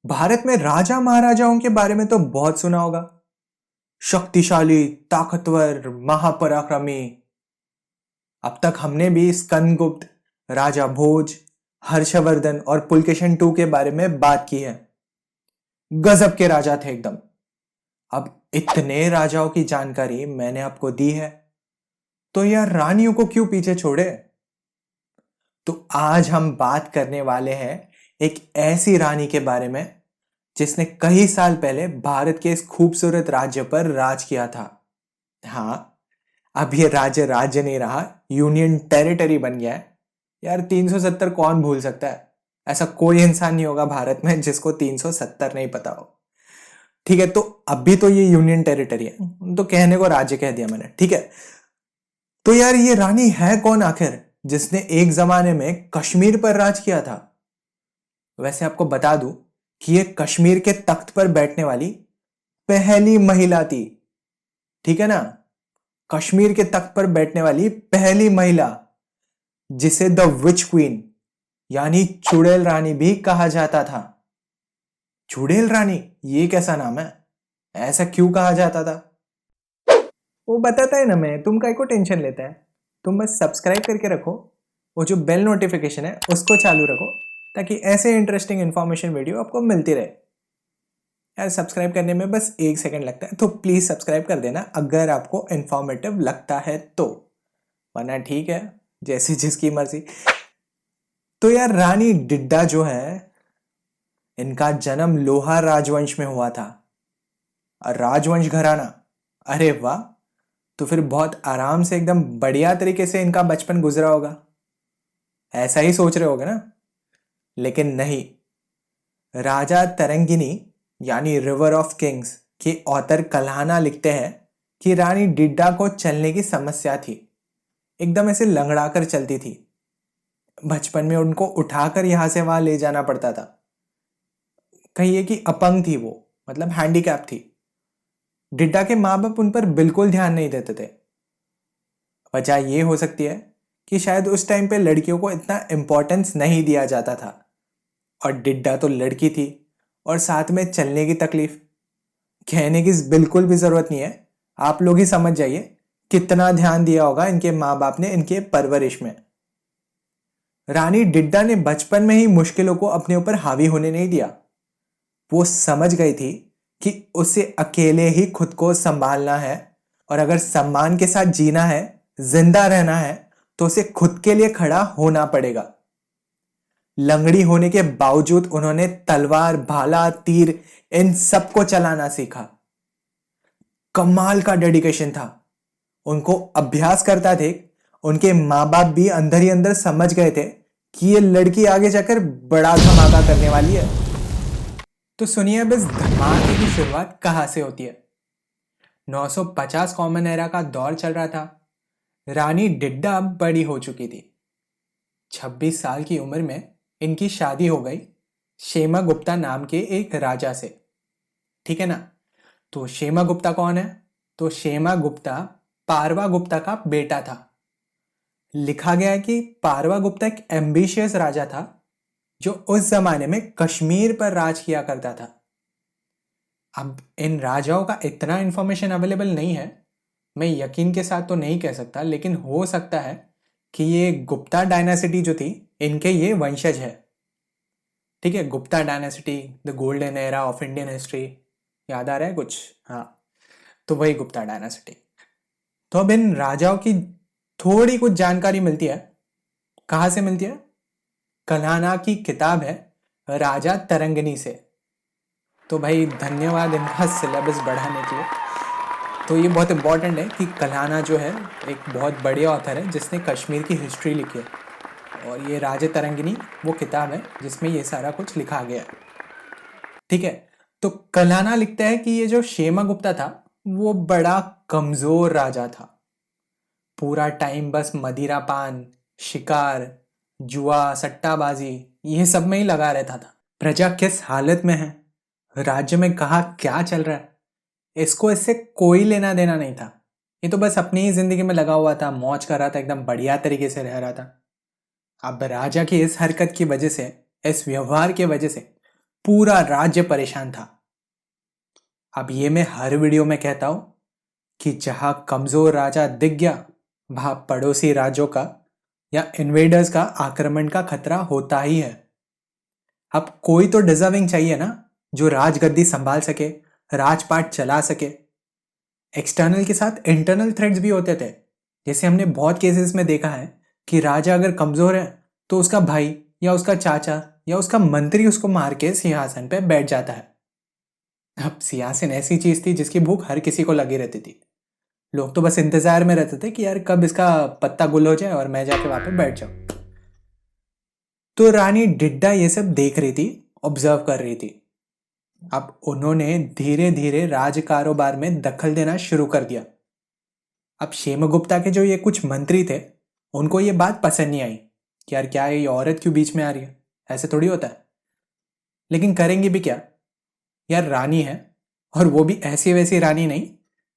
भारत में राजा महाराजाओं के बारे में तो बहुत सुना होगा। शक्तिशाली, ताकतवर, महापराक्रमी। अब तक हमने भी स्कंदगुप्त, राजा भोज, हर्षवर्धन और पुलकेशन टू के बारे में बात की है। गजब के राजा थे एकदम। अब इतने राजाओं की जानकारी मैंने आपको दी है, तो यार रानियों को क्यों पीछे छोड़े। तो आज हम बात करने वाले हैं एक ऐसी रानी के बारे में जिसने कई साल पहले भारत के इस खूबसूरत राज्य पर राज किया था। हाँ, अब ये राज्य राज्य नहीं रहा, यूनियन टेरिटरी बन गया है। यार 370 कौन भूल सकता है। ऐसा कोई इंसान नहीं होगा भारत में जिसको 370 नहीं पता हो। ठीक है, तो अभी तो ये यूनियन टेरिटरी है, तो कहने को राज्य कह दिया मैंने। ठीक है, तो यार ये रानी है कौन आखिर जिसने एक जमाने में कश्मीर पर राज किया था। वैसे आपको बता दूं कि ये कश्मीर के तख्त पर बैठने वाली पहली महिला थी। ठीक है ना, कश्मीर के तख्त पर बैठने वाली पहली महिला, जिसे द विच क्वीन यानी चुड़ैल रानी भी कहा जाता था। चुड़ैल रानी, ये कैसा नाम है, ऐसा क्यों कहा जाता था? वो बताता है ना मैं, तुम काय को टेंशन लेता है। तुम बस सब्सक्राइब करके रखो, वो जो बेल नोटिफिकेशन है उसको चालू रखो, ताकि ऐसे इंटरेस्टिंग इन्फॉर्मेशन वीडियो आपको मिलती रहे। यार सब्सक्राइब करने में बस 1 सेकंड लगता है, तो प्लीज सब्सक्राइब कर देना अगर आपको इन्फॉर्मेटिव लगता है तो, वरना ठीक है, जैसी जिसकी मर्जी। तो यार रानी डिड्डा जो है, इनका जन्म लोहार राजवंश में हुआ था। और राजवंश घराना, अरे वाह, तो फिर बहुत आराम से एकदम बढ़िया तरीके से इनका बचपन गुजरा होगा, ऐसा ही सोच रहे होगे ना। लेकिन नहीं, राजा तरंगिनी यानी रिवर ऑफ किंग्स के ऑथर कल्हाना लिखते हैं कि रानी डिड्डा को चलने की समस्या थी, एकदम ऐसे लंगड़ा कर चलती थी। बचपन में उनको उठाकर यहां से वहां ले जाना पड़ता था। कहिए कि अपंग थी वो, मतलब हैंडीकैप थी। डिड्डा के माँ बाप उन पर बिल्कुल ध्यान नहीं देते थे। वजह ये हो सकती है कि शायद उस टाइम पे लड़कियों को इतना इम्पोर्टेंस नहीं दिया जाता था, और डिड्डा तो लड़की थी और साथ में चलने की तकलीफ। कहने की बिल्कुल भी जरूरत नहीं है, आप लोग ही समझ जाइए कितना ध्यान दिया होगा इनके माँ बाप ने इनके परवरिश में। रानी डिड्डा ने बचपन में ही मुश्किलों को अपने ऊपर हावी होने नहीं दिया। वो समझ गई थी कि उसे अकेले ही खुद को संभालना है, और अगर सम्मान के साथ जीना है, जिंदा रहना है, तो उसे खुद के लिए खड़ा होना पड़ेगा। लंगड़ी होने के बावजूद उन्होंने तलवार, भाला, तीर, इन सबको चलाना सीखा। कमाल का डेडिकेशन था। उनको अभ्यास करता थे। उनके माँ बाप भी अंदर ही अंदर समझ गए थे कि ये लड़की आगे जाकर बड़ा धमाका करने वाली है। तो सुनिए अब इस धमाके की शुरुआत कहां से होती है। 950 कॉमन एरा का दौर चल रहा था। रानी डिड्डा बड़ी हो चुकी थी। 26 साल की उम्र में इनकी शादी हो गई शेमा गुप्ता नाम के एक राजा से। ठीक है ना, तो शेमा गुप्ता कौन है? तो शेमा गुप्ता पारवा गुप्ता का बेटा था। लिखा गया है कि पारवा गुप्ता एक एम्बिशियस राजा था जो उस जमाने में कश्मीर पर राज किया करता था। अब इन राजाओं का इतना इंफॉर्मेशन अवेलेबल नहीं है, मैं यकीन के साथ तो नहीं कह सकता, लेकिन हो सकता है कि ये गुप्ता डायनासिटी जो थी, इनके ये वंशज है। ठीक है, Gupta dynasty, the golden era of Indian history, याद आ रहा है कुछ? हाँ, तो वही गुप्ता डायनासिटी। तो अब इन राजाओं की थोड़ी कुछ जानकारी मिलती है। कहाँ से मिलती है? कल्हाना की किताब है राजा तरंगिनी से। तो भाई धन्यवाद इनका सिलेबस बढ़ाने के लिए। तो ये बहुत इंपॉर्टेंट है कि कल्हाना जो है एक बहुत बड़े ऑथर है जिसने कश्मीर की हिस्ट्री लिखी है, और ये राजा तरंगिनी वो किताब है जिसमें ये सारा कुछ लिखा गया है। ठीक है, तो कल्हाना लिखता है कि ये जो शेमा गुप्ता था वो बड़ा कमजोर राजा था। पूरा टाइम बस मदिरा पान, शिकार, जुआ, सट्टाबाजी, ये सब में ही लगा रहता था। प्रजा किस हालत में है, राज्य में कहा क्या चल रहा है, इसको इससे कोई लेना देना नहीं था। ये तो बस अपनी ही जिंदगी में लगा हुआ था, मौज कर रहा था, एकदम बढ़िया तरीके से रह रहा था। अब राजा की इस हरकत की वजह से, इस व्यवहार की वजह से पूरा राज्य परेशान था। अब ये मैं हर वीडियो में कहता हूं कि जहां कमजोर राजा दिख गया वहां पड़ोसी राज्यों का या इन्वेडर्स का आक्रमण का खतरा होता ही है। अब कोई तो डिजर्विंग चाहिए ना, जो राजगद्दी संभाल सके, राजपाट चला सके। एक्सटर्नल के साथ इंटरनल थ्रेट्स भी होते थे। जैसे हमने बहुत केसेस में देखा है कि राजा अगर कमजोर है तो उसका भाई या उसका चाचा या उसका मंत्री उसको मार के सिंहासन पे बैठ जाता है। अब सिंहासन ऐसी चीज थी जिसकी भूख हर किसी को लगी रहती थी। लोग तो बस इंतजार में रहते थे कि यार कब इसका पत्ता गुल हो जाए और मैं जाके वहां पे बैठ जाऊं। तो रानी डिड्डा ये सब देख रही थी, ऑब्जर्व कर रही थी। अब उन्होंने धीरे धीरे राज कारोबार में दखल देना शुरू कर दिया। अब क्षेमगुप्ता के जो ये कुछ मंत्री थे उनको ये बात पसंद नहीं आई कि यार क्या ये औरत क्यों बीच में आ रही है, ऐसे थोड़ी होता है। लेकिन करेंगी भी क्या, यार रानी है, और वो भी ऐसी वैसी रानी नहीं,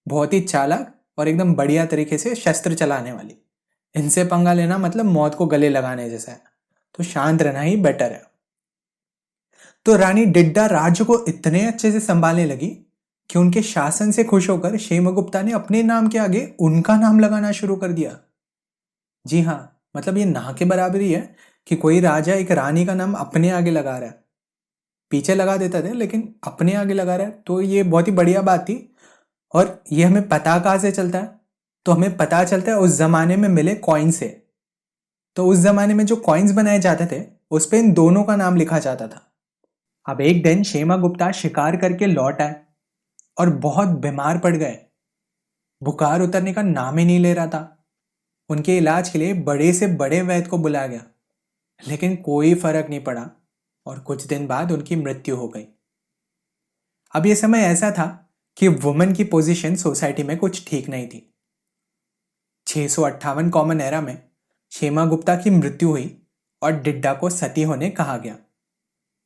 बहुत ही चालाक और एकदम बढ़िया तरीके से शस्त्र चलाने वाली। इनसे पंगा लेना मतलब मौत को गले लगाने जैसा है, तो शांत रहना ही बेटर है। तो रानी डिड्डा राज्य को इतने अच्छे से संभालने लगी कि उनके शासन से खुश होकर क्षेमगुप्ता ने अपने नाम के आगे उनका नाम लगाना शुरू कर दिया। जी हाँ, मतलब ये ना के बराबर ही है कि कोई राजा एक रानी का नाम अपने आगे लगा रहा है। पीछे लगा देते थे लेकिन अपने आगे लगा रहा है, तो ये बहुत ही बढ़िया बात थी। और ये हमें पता कहाँ से चलता है, तो हमें पता चलता है उस जमाने में मिले कॉइन से। तो उस जमाने में जो कॉइन्स बनाए जाते थे उस पे इन दोनों का नाम लिखा जाता था। अब एक दिन क्षेमगुप्ता शिकार करके लौट आए और बहुत बीमार पड़ गए। बुखार उतरने का नाम ही नहीं ले रहा था। उनके इलाज के लिए बड़े से बड़े वैद्य को बुलाया गया, लेकिन कोई फर्क नहीं पड़ा और कुछ दिन बाद उनकी मृत्यु हो गई। अब यह समय ऐसा था कि वुमेन की पोजीशन सोसाइटी में कुछ ठीक नहीं थी। 658 कॉमन एरा में क्षेमगुप्ता की मृत्यु हुई और डिड्डा को सती होने कहा गया।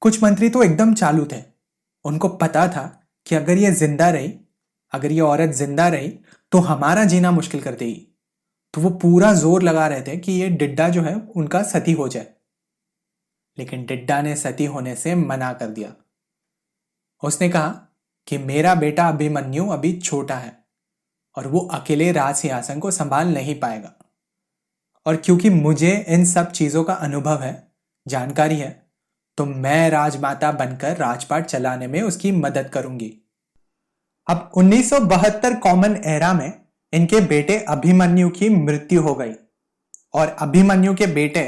कुछ मंत्री तो एकदम चालू थे। उनको पता था कि अगर ये औरत जिंदा रही तो हमारा जीना मुश्किल कर देगी। तो वो पूरा जोर लगा रहे थे कि ये डिड्डा जो है उनका सती हो जाए। लेकिन डिड्डा ने सती होने से मना कर दिया। उसने कहा कि मेरा बेटा अभिमन्यु अभी छोटा है और वो अकेले राज सिंहासन को संभाल नहीं पाएगा, और क्योंकि मुझे इन सब चीजों का अनुभव है, जानकारी है, तो मैं राजमाता बनकर राजपाट चलाने में उसकी मदद करूंगी। अब 1972 कॉमन एरा में इनके बेटे अभिमन्यु की मृत्यु हो गई और अभिमन्यु के बेटे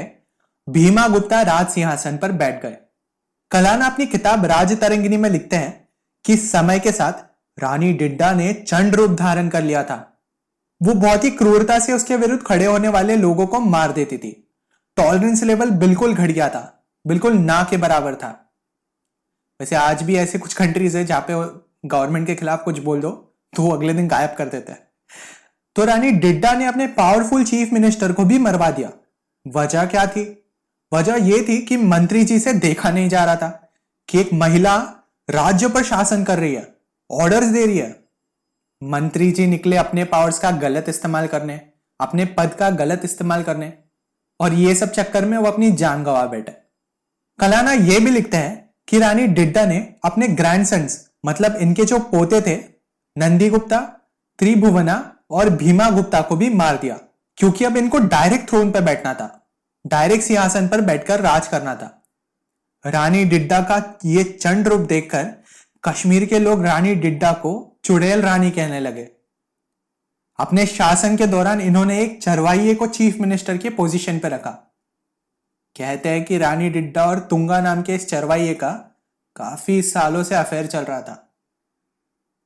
भीमागुप्ता राज सिंहासन पर बैठ गए। कलाना अपनी किताब राजतरंगिणी में लिखते हैं कि समय के साथ रानी डिड्डा ने चंड रूप धारण कर लिया था। वो बहुत ही क्रूरता से उसके विरुद्ध खड़े होने वाले लोगों को मार देती थी। टॉलरेंस लेवल बिल्कुल घट गया था, बिल्कुल ना के बराबर था। वैसे आज भी ऐसे कुछ कंट्रीज है जहां पे गवर्नमेंट के खिलाफ कुछ बोल दो तो वो अगले दिन गायब कर देते हैं। तो रानी डिड्डा ने अपने पावरफुल चीफ मिनिस्टर को भी मरवा दिया। वजह क्या थी? वजह यह थी कि मंत्री जी से देखा नहीं जा रहा था कि एक महिला राज्य पर शासन कर रही है, ऑर्डर्स दे रही है। मंत्री जी निकले अपने पावर्स का गलत इस्तेमाल करने, अपने पद का गलत इस्तेमाल करने, और ये सब चक्कर में वो अपनी जान गंवा बैठे। कलाना ये भी लिखते हैं कि रानी डिड्डा ने अपने ग्रैंडसन्स, मतलब इनके जो पोते थे, नंदी गुप्ता, त्रिभुवना और भीमा गुप्ता को भी मार दिया, क्योंकि अब इनको डायरेक्ट थ्रोन पर बैठना था, डायरेक्ट सिंहासन पर बैठकर राज करना था। रानी डिड्डा का ये चंड रूप देखकर कश्मीर के लोग रानी डिड्डा को चुड़ैल रानी कहने लगे। अपने शासन के दौरान इन्होंने एक चरवाहिए को चीफ मिनिस्टर की पोजीशन पर रखा। कहते हैं कि रानी डिड्डा और तुंगा नाम के इस चरवाहिए का काफी सालों से अफेयर चल रहा था।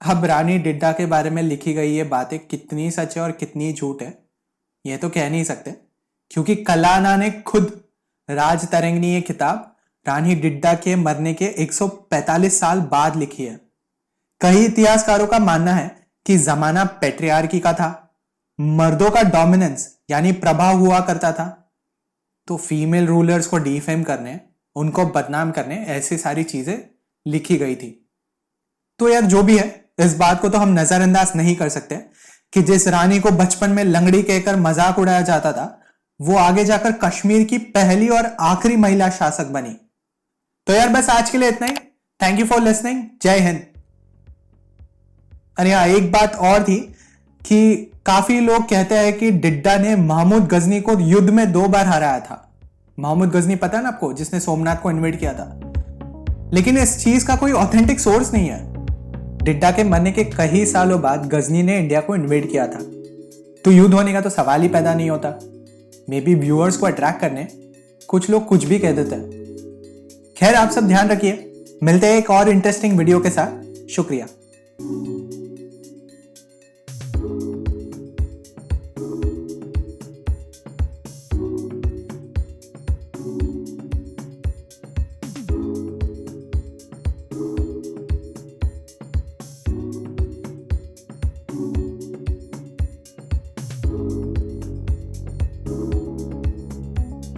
अब रानी डिड्डा के बारे में लिखी गई ये बातें कितनी सच है और कितनी झूठ है ये तो कह नहीं सकते, क्योंकि कलाना ने खुद राजतरंगिणी ये किताब रानी डिड्डा के मरने के 145 साल बाद लिखी है। कई इतिहासकारों का मानना है कि जमाना पेट्रियार्की का था, मर्दों का डोमिनेंस यानी प्रभाव हुआ करता था, तो फीमेल रूलर्स को डिफेम करने, उनको बदनाम करने, ऐसी सारी चीजें लिखी गई थी। तो यार जो भी है, इस बात को तो हम नजरअंदाज नहीं कर सकते कि जिस रानी को बचपन में लंगड़ी कहकर मजाक उड़ाया जाता था, वो आगे जाकर कश्मीर की पहली और आखिरी महिला शासक बनी। तो यार बस आज के लिए इतना ही। Thank you for listening. जय हिंद। अरे हाँ, एक बात और थी कि काफी लोग कहते हैं कि डिड्डा ने महमूद गजनी को युद्ध में 2 बार हराया था। महमूद गजनी पता है ना आपको, जिसने सोमनाथ को इन्वेड किया था। लेकिन इस चीज का कोई ऑथेंटिक सोर्स नहीं है। डिड्डा के मरने के कई सालों बाद गजनी ने इंडिया को इन्वेड किया था, तो युद्ध होने का तो सवाल ही पैदा नहीं होता। मे बी व्यूअर्स को अट्रैक्ट करने कुछ लोग कुछ भी कह देते हैं। खैर, आप सब ध्यान रखिए। मिलते हैं एक और इंटरेस्टिंग वीडियो के साथ। शुक्रिया।